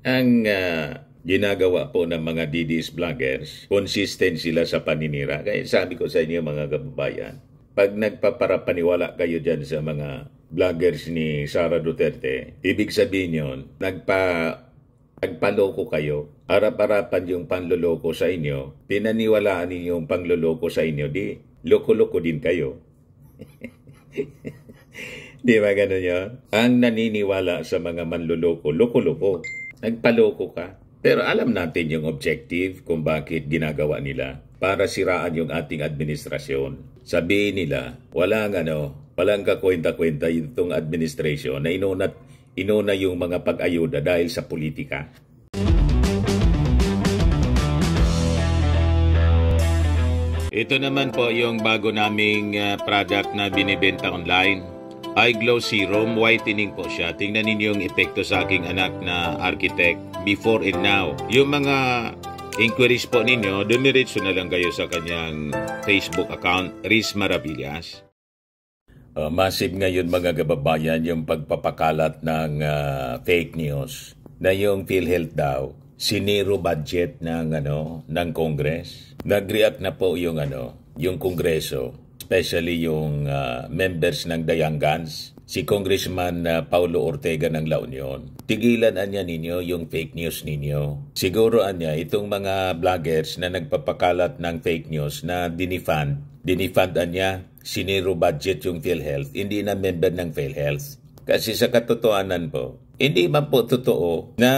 Ang ginagawa po ng mga DDS vloggers, consistent sila sa paninira. Kaya sabi ko sa inyo mga kababayan, pag nagpaparapaniwala kayo dyan sa mga vloggers ni Sara Duterte, ibig sabihin yun, nagpaloko kayo. Harap-harapan yung panloloko sa inyo, pinaniwalaan ninyo yung panloloko sa inyo, di loko-loko din kayo. Di ba ganun yun? Ang naniniwala sa mga manloloko, loko-loko. Nagpaloko ka. Pero alam natin yung objective kung bakit ginagawa nila para siraan yung ating administrasyon. Sabihin nila, walang kakwenta-kwenta itong administrasyon na inuna yung mga pag-ayuda dahil sa politika. Ito naman po yung bago naming product na binibenta online. iGlow Serum, whitening po siya. Tingnan ninyo yung epekto sa aking anak na architect before and now. Yung mga inquiries po ninyo, dumiretso na lang kayo sa kanyang Facebook account, Riz Maravillas. Massive ngayon mga kababayan yung pagpapakalat ng fake news na yung PhilHealth daw siniro budget ng Congress. Nag-react na po yung Kongreso, especially yung members ng Dayangans, si Congressman Paulo Ortega ng La Union. Tigilan anya ninyo yung fake news ninyo. Siguro anya itong mga vloggers na nagpapakalat ng fake news na dinifund anya siniro budget yung PhilHealth, hindi na member ng PhilHealth. Kasi sa katotohanan po, hindi man po totoo na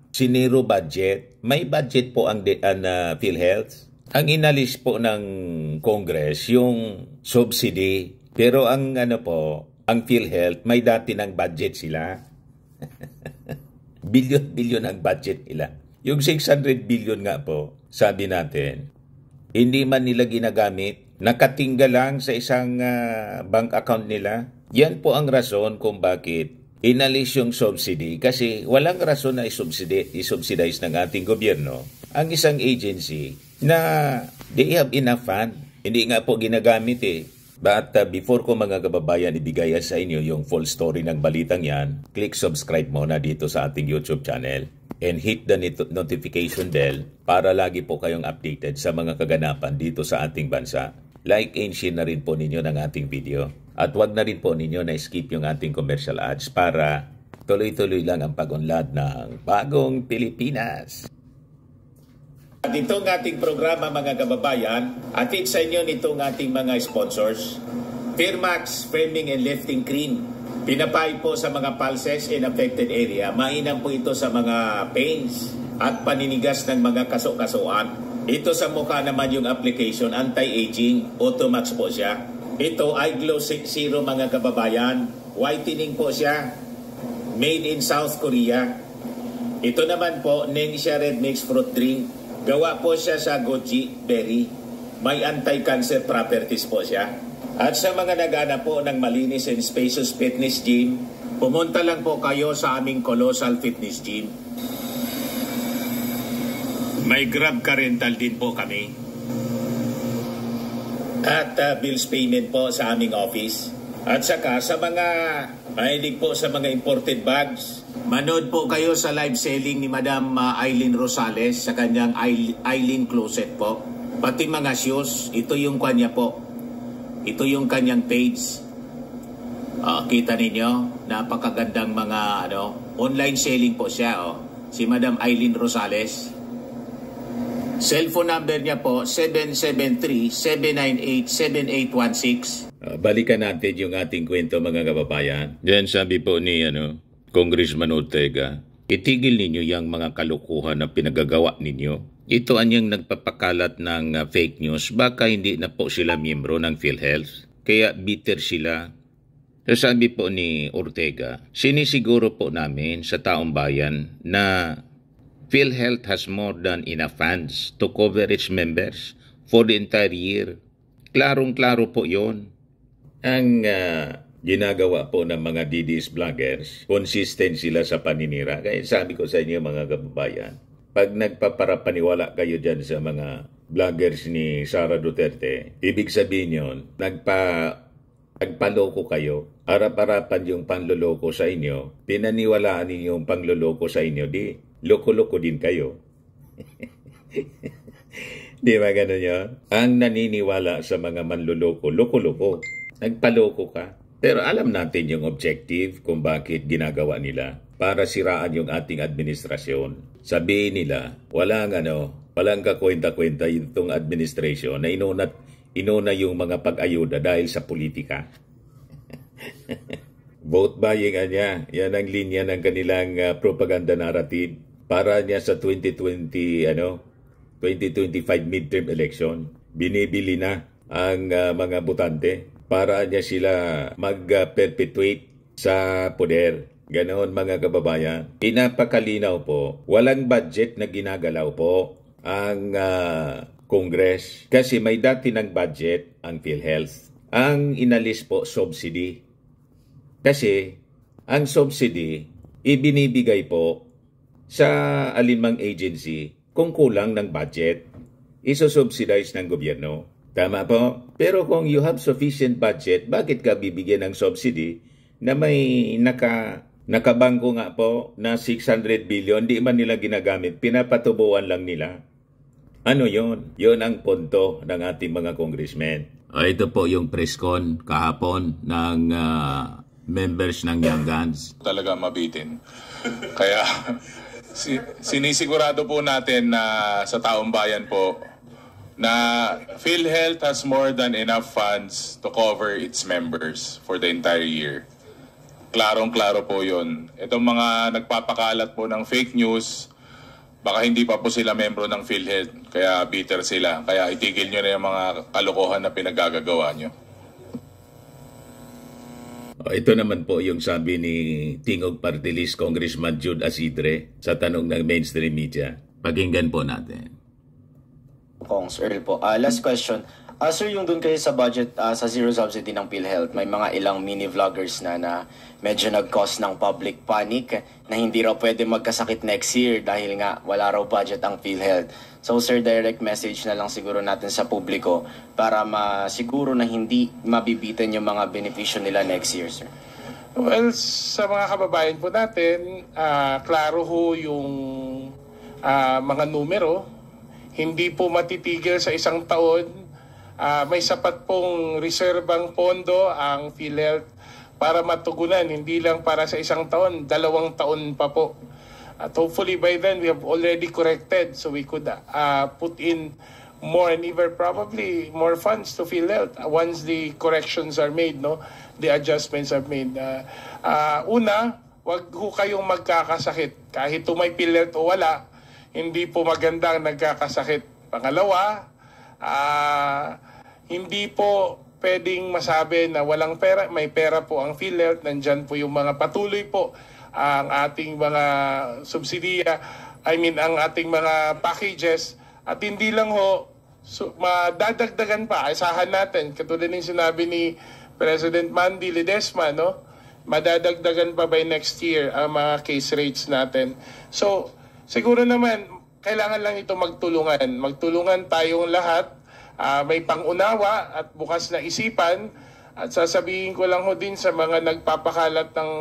siniro budget. May budget po ang PhilHealth. Ang inalis po ng Congress yung subsidy. Pero ang ang PhilHealth, may dati ng budget sila. Bilyon ang budget nila. Yung 600 billion nga po, sabi natin, hindi man nila ginagamit, nakatingga lang sa isang bank account nila. Yan po ang rason kung bakit inalis yung subsidy, kasi walang rason na i-subsidize ng ating gobyerno ang isang agency na they have enough fund. Hindi nga po ginagamit eh. But before ko mga kababayan ibigay sa inyo yung full story ng balitang yan, click subscribe muna dito sa ating YouTube channel and hit the notification bell para lagi po kayong updated sa mga kaganapan dito sa ating bansa. Like and share na rin po ninyo ng ating video. At wag na rin po ninyo na skip yung ating commercial ads para tuloy-tuloy lang ang pag-unlad ng bagong Pilipinas. At itong ating programa mga kababayan, atid sa inyo nitong ating mga sponsors. Firmax Framing and Lifting Cream. Pinapay po sa mga pulses in affected area. Mainam po ito sa mga pains at paninigas ng mga kaso-kasuan. Ito sa mukha naman yung application, anti-aging, Automax po siya. Ito iGlow Serum mga kababayan. Whitening po siya. Made in South Korea. Ito naman po, Nengxia Red Mix Fruit Drink. Gawa po siya sa goji berry. May anti-cancer properties po siya. At sa mga nagana po ng malinis and spacious fitness gym, pumunta lang po kayo sa aming Colossal Fitness Gym. May Grab Car Rental din po kami. At bills payment po sa aming office. At saka sa mga mahilig po sa mga imported bags, manood po kayo sa live selling ni Madam Eileen Rosales sa kanyang Eileen Closet po. Pati mga shoes, ito yung kanya po. Ito yung kanyang page. Kita ninyo, napakagandang mga online selling po siya. Si Madam Eileen Rosales. Cellphone number niya po, 773-798-7816. Balikan natin yung ating kwento mga kababayan. Diyan sabi po ni Congressman Ortega, itigil ninyo yung mga kalukuhan na pinagagawa ninyo. Ito anyang nagpapakalat ng fake news. Baka hindi na po sila miyembro ng PhilHealth. Kaya bitter sila. So sabi po ni Ortega, sinisiguro po namin sa taong bayan na PhilHealth has more than enough funds to cover its members for the entire year. Klarong-klaro po yon. Ang ginagawa po ng mga DDS vloggers, consistent sila sa paninira. Kaya sabi ko sa inyo mga kababayan, pag nagpaparapaniwala kayo dyan sa mga vloggers ni Sara Duterte, ibig sabihin yun, Nagpaloko kayo, arap-arapan yung panloloko sa inyo, pinaniwalaan ninyo yung pangloloko sa inyo, di loko-loko din kayo. Di ba ganun yun? Ang naniniwala sa mga manloloko, loko-loko. Nagpaloko ka. Pero alam natin yung objective kung bakit ginagawa nila. Para siraan yung ating administrasyon. Sabihin nila, walang kakwenta-kwenta itong administration na inuna yung mga pag-ayuda dahil sa politika. Vote buying niya. Yan ang linya ng kanilang propaganda narrative para niya sa 2025 midterm election. Binibili na ang mga botante para niya sila mag-perpetuate sa poder. Ganon mga kababayan. Pinapakalinaw po, walang budget na ginagalaw po ang Congress. Kasi may dati ng budget ang PhilHealth. Ang inalis po, subsidy. Kasi ang subsidy, ibinibigay po sa alinmang agency kung kulang ng budget. Isusubsidize ng gobyerno. Tama po? Pero kung you have sufficient budget, bakit ka bibigyan ng subsidy na may nakabangko nga po na 600 billion, di man nila ginagamit, pinapatubuan lang nila. Ano yon? Yon ang punto ng ating mga congressmen. Ito po yung press con kahapon ng members ng Young Guns. Talaga mabitin. Kaya sinisigurado po natin na sa taong bayan po na PhilHealth has more than enough funds to cover its members for the entire year. Klarong-klaro po yun. Itong mga nagpapakalat po ng fake news, baka hindi pa po sila membro ng PhilHealth, kaya bitter sila. Kaya itigil nyo na yung mga kalokohan na pinagagagawa nyo. Ito naman po yung sabi ni Tingog Party List Congressman Jude Asidre sa tanong ng mainstream media. Pakinggan po natin. Kongs Earl po. Last question. Sir, yung dun kayo sa budget, sa zero subsidy ng PhilHealth, may mga ilang mini-vloggers na medyo nag-cause ng public panic na hindi raw pwede magkasakit next year dahil nga wala raw budget ang PhilHealth. So sir, direct message na lang siguro natin sa publiko para masiguro na hindi mabibitin yung mga benepisyo nila next year, sir. Well, sa mga kababayan po natin, klaro ho yung mga numero. Hindi po matitigil sa isang taon. May sapat pong reserbang pondo ang PhilHealth para matugunan, hindi lang para sa isang taon, 2 taon pa po. At hopefully by then we have already corrected so we could put in more and even probably more funds to PhilHealth once the corrections are made, no? The adjustments are made. Una, wag ho kayong magkakasakit. Kahit may PhilHealth o wala, hindi po magandang nagkakasakit. Pangalawa, hindi po pwedeng masabi na walang pera. May pera po ang PhilHealth. Nandyan po yung mga patuloy po ang ating mga subsidiya, ang ating mga packages. At hindi lang ho, madadagdagan pa. Asahan natin, katulad ng sinabi ni President Mandy Ledesma, no? Madadagdagan pa by next year ang mga case rates natin. So, siguro naman, kailangan lang ito magtulungan. Magtulungan tayong lahat. May pangunawa at bukas na isipan. At sasabihin ko lang ho din sa mga nagpapakalat ng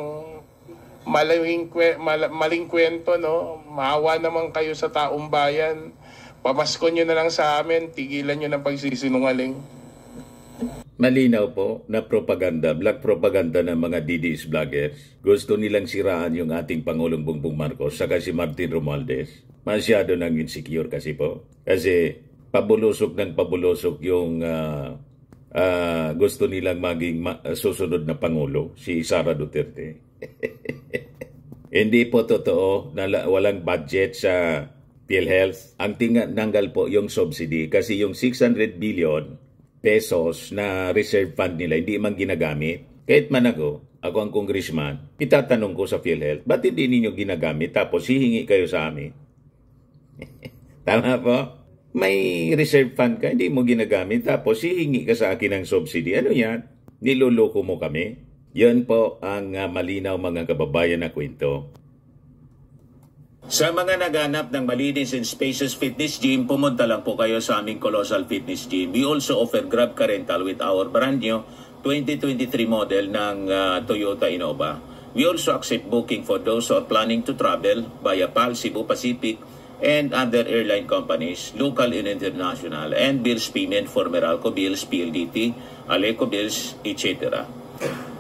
maling kwento, no? Maawa naman kayo sa taong bayan. Pamasko nyo na lang sa amin. Tigilan nyo ng pagsisinungaling. Malinaw po na propaganda, black propaganda ng mga DDS vloggers. Gusto nilang siraan yung ating Pangulong Bongbong Marcos saka si Martin Romualdez. Masyado nang insecure kasi po. Kasi pabulusok ng pabulusok yung gusto nilang maging susunod na Pangulo, si Sara Duterte. Hindi po totoo na walang budget sa PhilHealth. Ang tinanggal po yung subsidy kasi yung 600 billion pesos na reserve fund nila hindi man ginagamit. Kahit man ako ang congressman, itatanong ko sa PhilHealth, ba't hindi ninyo ginagamit tapos hihingi kayo sa amin? Tama po? May reserve fund ka, hindi mo ginagamit tapos hihingi ka sa akin ng subsidy. Ano yan? Niloloko mo kami? Yan po ang malinaw mga kababayan na kwento. Sa mga naghanap ng malinis and spacious fitness gym, pumunta lang po kayo sa aming Colossal Fitness Gym. We also offer Grab Car Rental with our brand new 2023 model ng Toyota Innova. We also accept booking for those who are planning to travel via PAL, Cebu Pacific, and other airline companies, local and international, and bills payment for Meralco Bills, PLDT, Aleco Bills, etc.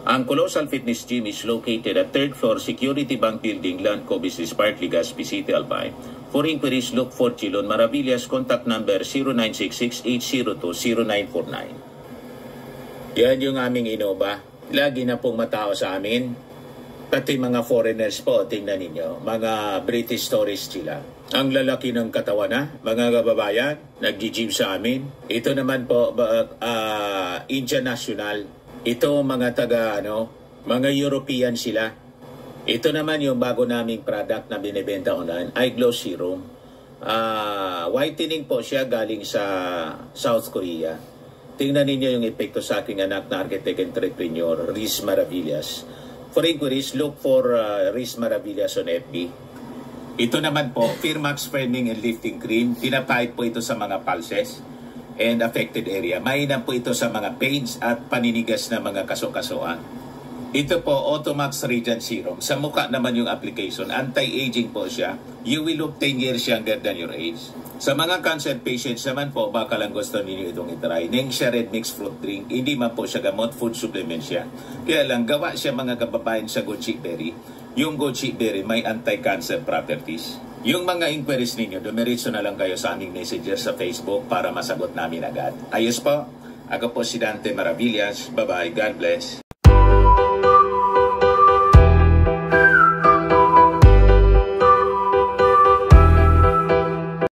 Ang Colossal Fitness Gym is located at 3rd floor Security Bank Building, Landco Business Park, Legazpi City, Albay. For inquiries, look for Chilon Maravillas. Contact number 0966-802-0949. Yan yung aming Innova. Lagi na pong matao sa amin. Pati mga foreigners po, tingnan ninyo. Mga British tourists sila. Ang lalaki ng katawan na, mga kababayan, nag-gym sa amin. Ito naman po, Indian National. Ito mga mga European sila. Ito naman yung bago naming product na binibenta online, Eye Glow Serum. Whitening po siya galing sa South Korea. Tingnan ninyo yung epekto sa aking anak na architect entrepreneur, Riz Maravillas. For inquiries, look for Riz Maravillas on FB. Ito naman po, Firmax Firming and Lifting Cream. Pinapahid po ito sa mga pulses and affected area. Mainam po ito sa mga pains at paninigas na mga kaso-kasuan. Ito po, Automax Radiant Serum. Sa mukha naman yung application. Anti-aging po siya. You will look 10 years younger than your age. Sa mga cancer patients naman po, baka lang gusto ninyo itong itry. Nengxia Red Mix Fruit Drink. Hindi man po siya gamot, food supplement siya. Kaya lang, gawa siya mga kababayan sa goji berry. Yung goji berry may anti-cancer properties. Yung mga inquiries ninyo, dumiritso na lang kayo sa aming messenger sa Facebook para masagot namin agad. Ayos po. Ako po si Dante Maravillas. Bye-bye. God bless.